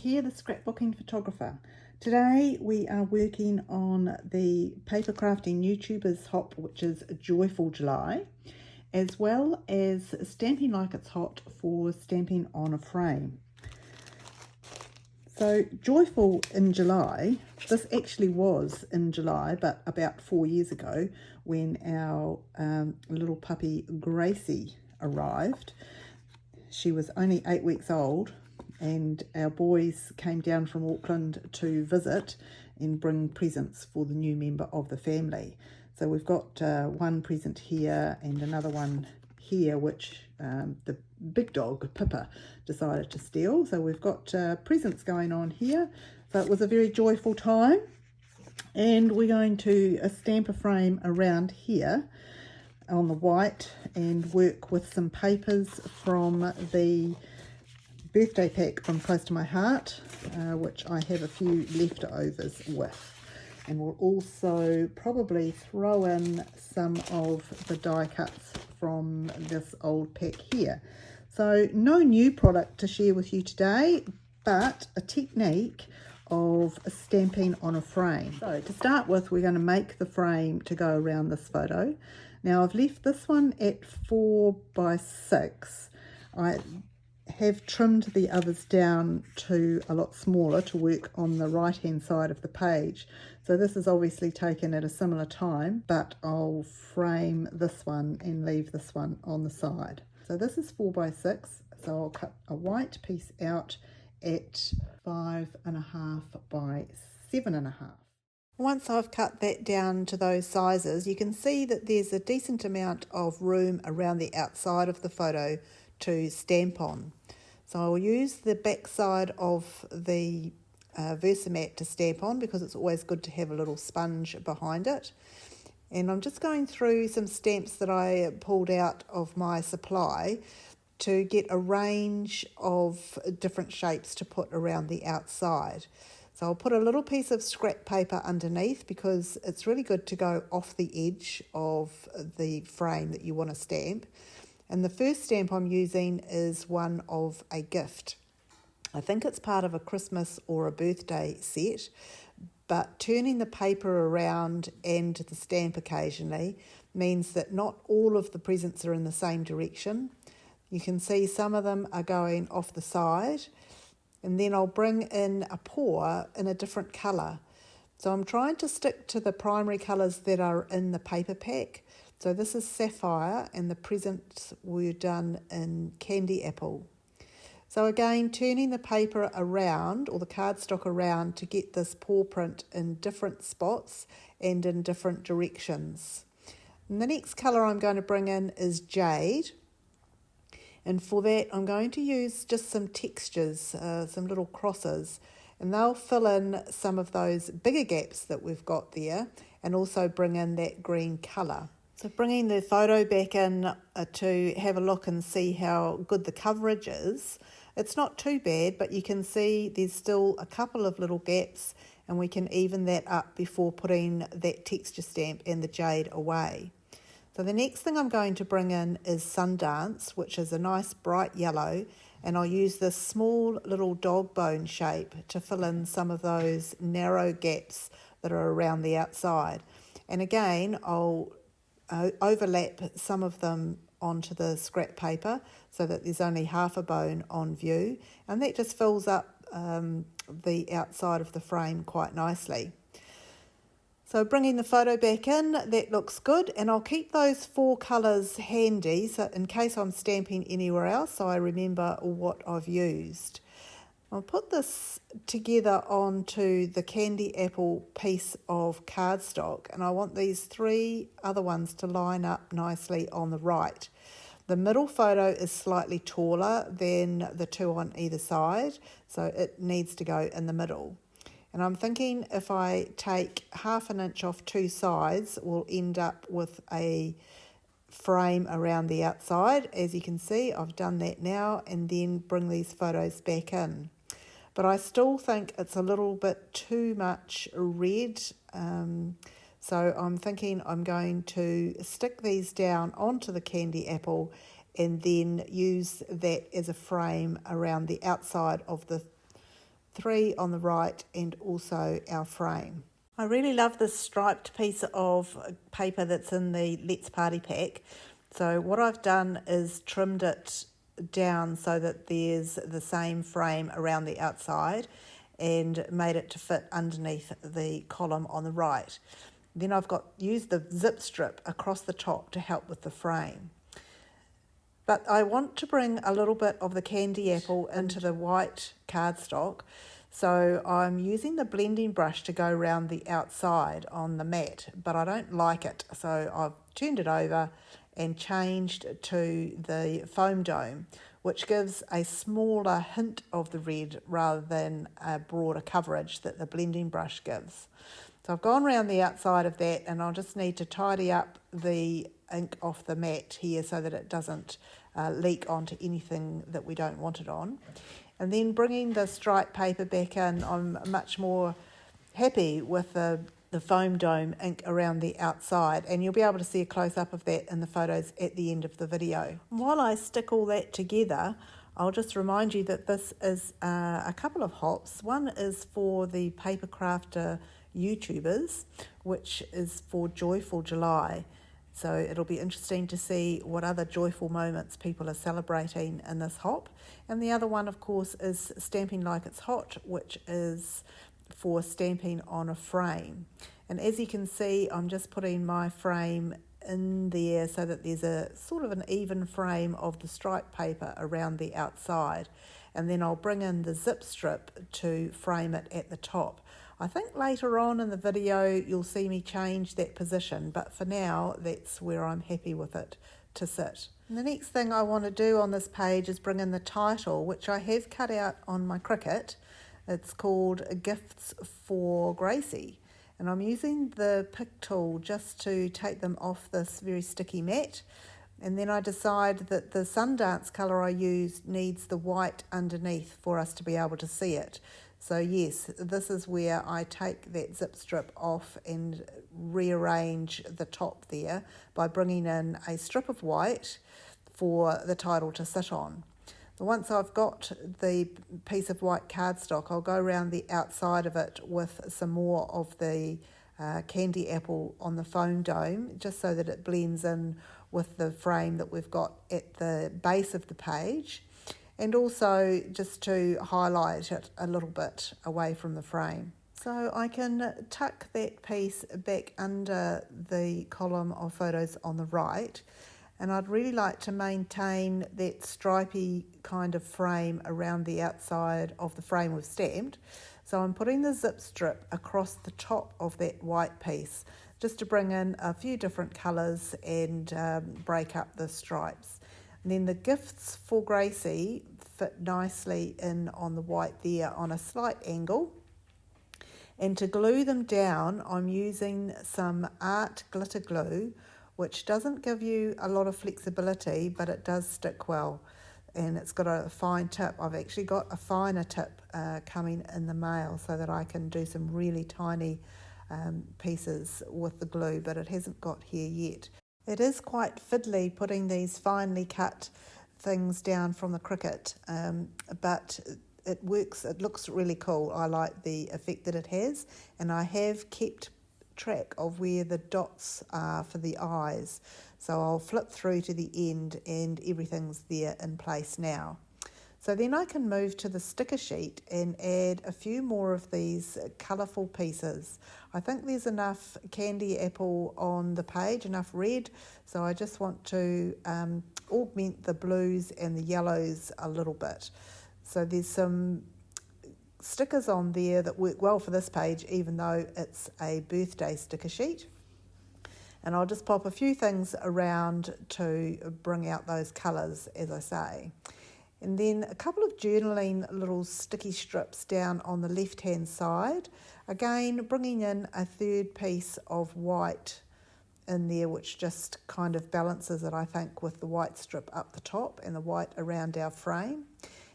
here, the Scrapbooking photographer. Today we are working on the paper crafting YouTubers hop, which is Joyful July, as well as Stamping Like It's Hot for stamping on a frame. So Joyful in July, this actually was in July, but about 4 years ago when our little puppy Gracie arrived. She was only 8 weeks old, and our boys came down from Auckland to visit and bring presents for the new member of the family. So we've got one present here and another one here, which the big dog, Pippa, decided to steal. So we've got presents going on here. So it was a very joyful time. And we're going to stamp a frame around here on the white and work with some papers from the birthday pack from Close to My Heart, which I have a few leftovers with. And we'll also probably throw in some of the die cuts from this old pack here. So no new product to share with you today, but a technique of stamping on a frame. So to start with, we're going to make the frame to go around this photo. Now I've left this one at 4 by 6. I have trimmed the others down to a lot smaller to work on the right hand side of the page. So this is obviously taken at a similar time, but I'll frame this one and leave this one on the side. So this is 4 by 6, so I'll cut a white piece out at 5.5 by 7.5. Once I've cut that down to those sizes, you can see that there's a decent amount of room around the outside of the photo to stamp on. So I'll use the back side of the Versamat to stamp on, because it's always good to have a little sponge behind it. And I'm just going through some stamps that I pulled out of my supply to get a range of different shapes to put around the outside. So I'll put a little piece of scrap paper underneath, because it's really good to go off the edge of the frame that you want to stamp. And the first stamp I'm using is one of a gift. I think it's part of a Christmas or a birthday set, but turning the paper around and the stamp occasionally means that not all of the presents are in the same direction. You can see some of them are going off the side, and then I'll bring in a paw in a different colour. So I'm trying to stick to the primary colours that are in the paper pack. So this is Sapphire, and the presents were done in Candy Apple. So again, turning the paper around, or the cardstock around, to get this paw print in different spots and in different directions. And the next colour I'm going to bring in is Jade. And for that, I'm going to use just some textures, some little crosses, and they'll fill in some of those bigger gaps that we've got there, and also bring in that green colour. So bringing the photo back in to have a look and see how good the coverage is. It's not too bad, but you can see there's still a couple of little gaps, and we can even that up before putting that texture stamp and the jade away. So the next thing I'm going to bring in is Sundance, which is a nice bright yellow, and I'll use this small little dog bone shape to fill in some of those narrow gaps that are around the outside. And again, I'll overlap some of them onto the scrap paper so that there's only half a bone on view, and that just fills up the outside of the frame quite nicely. So bringing the photo back in, that looks good, and I'll keep those 4 colours handy so in case I'm stamping anywhere else, so I remember what I've used. I'll put this together onto the Candy Apple piece of cardstock, and I want these 3 other ones to line up nicely on the right. The middle photo is slightly taller than the 2 on either side, so it needs to go in the middle. And I'm thinking if I take 1/2 inch off 2 sides, we'll end up with a frame around the outside. As you can see, I've done that now, and then bring these photos back in. But I still think it's a little bit too much red, so I'm thinking I'm going to stick these down onto the Candy Apple and then use that as a frame around the outside of the 3 on the right, and also our frame. I really love this striped piece of paper that's in the Let's Party pack. So what I've done is trimmed it down so that there's the same frame around the outside and made it to fit underneath the column on the right. Then I've used the zip strip across the top to help with the frame. But I want to bring a little bit of the candy apple into the white cardstock, so I'm using the blending brush to go around the outside on the mat, but I don't like it, so I've turned it over and changed to the foam dome, which gives a smaller hint of the red rather than a broader coverage that the blending brush gives. So I've gone around the outside of that, and I'll just need to tidy up the ink off the mat here so that it doesn't leak onto anything that we don't want it on. And then bringing the striped paper back in, I'm much more happy with the foam dome ink around the outside, and you'll be able to see a close-up of that in the photos at the end of the video. While I stick all that together, I'll just remind you that this is a couple of hops. One is for the Paper Crafter YouTubers, which is for Joyful July. So it'll be interesting to see what other joyful moments people are celebrating in this hop. And the other one, of course, is Stamping Like It's Hot, which is for stamping on a frame. And as you can see, I'm just putting my frame in there so that there's a sort of an even frame of the striped paper around the outside. And then I'll bring in the zip strip to frame it at the top. I think later on in the video you'll see me change that position, but for now that's where I'm happy with it to sit. And the next thing I want to do on this page is bring in the title, which I have cut out on my Cricut. It's called Gifts for Gracie, and I'm using the pick tool just to take them off this very sticky mat. And then I decide that the Sundance colour I used needs the white underneath for us to be able to see it. So yes, this is where I take that zip strip off and rearrange the top there by bringing in a strip of white for the title to sit on. Once I've got the piece of white cardstock, I'll go around the outside of it with some more of the candy apple on the foam dome, just so that it blends in with the frame that we've got at the base of the page, and also just to highlight it a little bit away from the frame. So I can tuck that piece back under the column of photos on the right, and I'd really like to maintain that stripy kind of frame around the outside of the frame we've stamped. So I'm putting the zip strip across the top of that white piece just to bring in a few different colours and break up the stripes. And then the Gifts for Gracie fit nicely in on the white there on a slight angle. And to glue them down, I'm using some art glitter glue, which doesn't give you a lot of flexibility, but it does stick well. And it's got a fine tip. I've actually got a finer tip coming in the mail so that I can do some really tiny pieces with the glue, but it hasn't got here yet. It is quite fiddly putting these finely cut things down from the Cricut, but it works. It looks really cool. I like the effect that it has, and I have kept track of where the dots are for the eyes. So I'll flip through to the end and everything's there in place now. So then I can move to the sticker sheet and add a few more of these colourful pieces. I think there's enough candy apple on the page, enough red, so I just want to augment the blues and the yellows a little bit. So there's some stickers on there that work well for this page, even though it's a birthday sticker sheet. And I'll just pop a few things around to bring out those colours, as I say. And then a couple of journaling little sticky strips down on the left-hand side. Again, bringing in a third piece of white in there, which just kind of balances it, I think, with the white strip up the top and the white around our frame.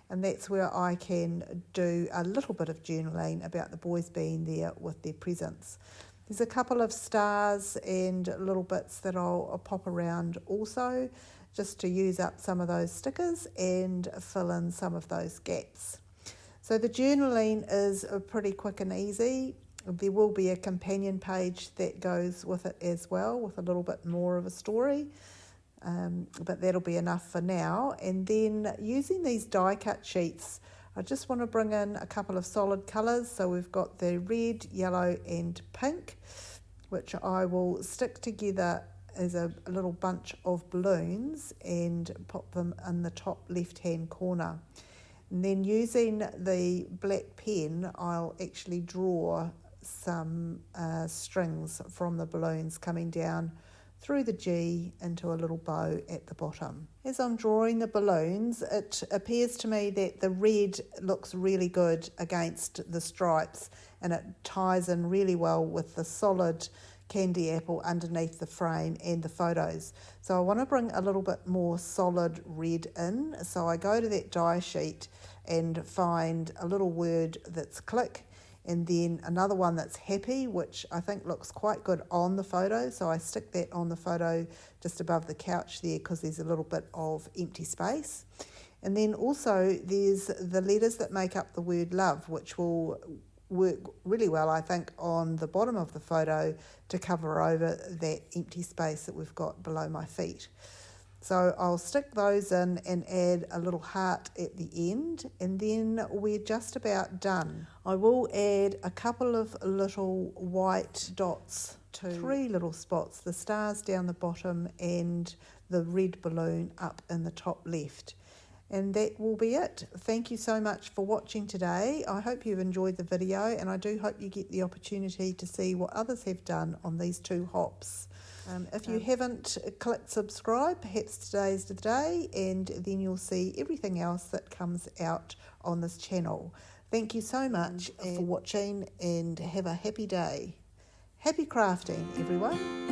And that's where I can do a little bit of journaling about the boys being there with their presents. There's a couple of stars and little bits that I'll pop around also, just to use up some of those stickers and fill in some of those gaps. So the journaling is pretty quick and easy. There will be a companion page that goes with it as well, with a little bit more of a story. But that'll be enough for now. And then using these die cut sheets, I just want to bring in a couple of solid colours. So we've got the red, yellow and pink, which I will stick together as a little bunch of balloons and put them in the top left hand corner. And then using the black pen, I'll actually draw some strings from the balloons coming down through the G into a little bow at the bottom. As I'm drawing the balloons, it appears to me that the red looks really good against the stripes, and it ties in really well with the solid candy apple underneath the frame and the photos. So I want to bring a little bit more solid red in. So I go to that die sheet and find a little word that's click, and then another one that's happy, which I think looks quite good on the photo. So I stick that on the photo just above the couch there because there's a little bit of empty space. And then also there's the letters that make up the word love, which will work really well, I think, on the bottom of the photo to cover over that empty space that we've got below my feet. So I'll stick those in and add a little heart at the end, and then we're just about done. I will add a couple of little white dots to 3 little spots, the stars down the bottom and the red balloon up in the top left. And that will be it. Thank you so much for watching today. I hope you've enjoyed the video, and I do hope you get the opportunity to see what others have done on these 2 hops. If you haven't clicked subscribe, perhaps today's the day, and then you'll see everything else that comes out on this channel. Thank you so much for watching, and have a happy day. Happy crafting, everyone.